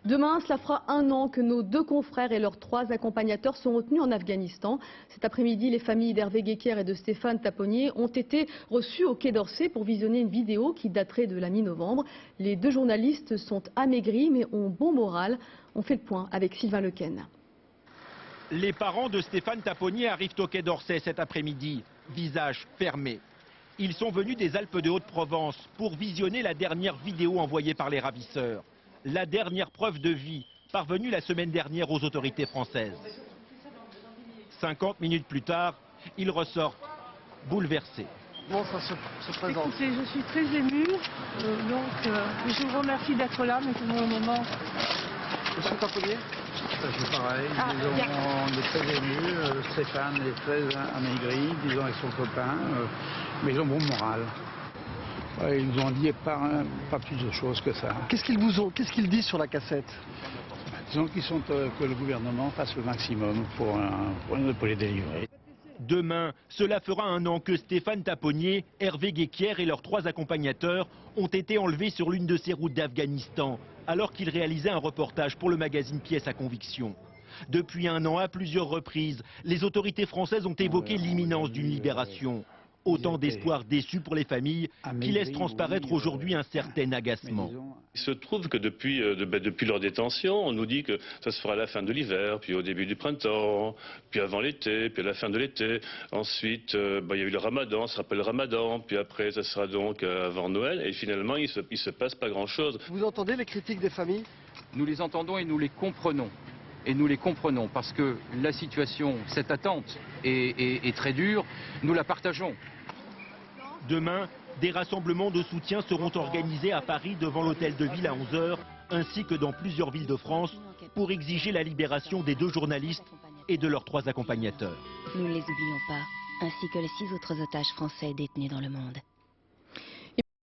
Demain, cela fera un an que nos 2 confrères et leurs 3 accompagnateurs sont retenus en Afghanistan. Cet après-midi, les familles d'Hervé Guéquer et de Stéphane Taponnier ont été reçues au Quai d'Orsay pour visionner une vidéo qui daterait de la mi-novembre. Les 2 journalistes sont amaigris mais ont bon moral. On fait le point avec Sylvain Lequesne. Les parents de Stéphane Taponnier arrivent au Quai d'Orsay cet après-midi, visage fermé. Ils sont venus des Alpes de Haute-Provence pour visionner la dernière vidéo envoyée par les ravisseurs. La dernière preuve de vie parvenue la semaine dernière aux autorités françaises. 50 minutes plus tard, ils ressortent bouleversés. Bon, ça se présente. Écoutez, je suis très émue, je vous remercie d'être là, mais pour le moment... Monsieur Taponnier? C'est pareil, on est très émus, Stéphane est très amaigri, disons avec son copain, mais ils ont bon moral. Ouais, ils nous ont dit pas plus de choses que ça. Qu'est-ce qu'ils disent sur la cassette? Disons qu'ils sont que le gouvernement fasse le maximum pour les délivrer. Demain, cela fera un an que Stéphane Taponnier, Hervé Guéquer et leurs 3 accompagnateurs ont été enlevés sur l'une de ces routes d'Afghanistan, alors qu'ils réalisaient un reportage pour le magazine Pièces à conviction. Depuis un an, à plusieurs reprises, les autorités françaises ont évoqué l'imminence d'une libération. Autant d'espoirs déçus pour les familles qui laissent transparaître aujourd'hui un certain agacement. Il se trouve que depuis leur détention, on nous dit que ça se fera à la fin de l'hiver, puis au début du printemps, puis avant l'été, puis à la fin de l'été. Ensuite, il y a eu le ramadan, ça se rappelle le ramadan, puis après ça sera donc avant Noël, et finalement il se passe pas grand-chose. Vous entendez les critiques des familles? Nous les entendons et nous les comprenons. Et nous les comprenons parce que la situation, cette attente est très dure, nous la partageons. Demain, des rassemblements de soutien seront organisés à Paris devant l'hôtel de ville à 11 h, ainsi que dans plusieurs villes de France, pour exiger la libération des 2 journalistes et de leurs 3 accompagnateurs. Nous ne les oublions pas, ainsi que les 6 autres otages français détenus dans le monde.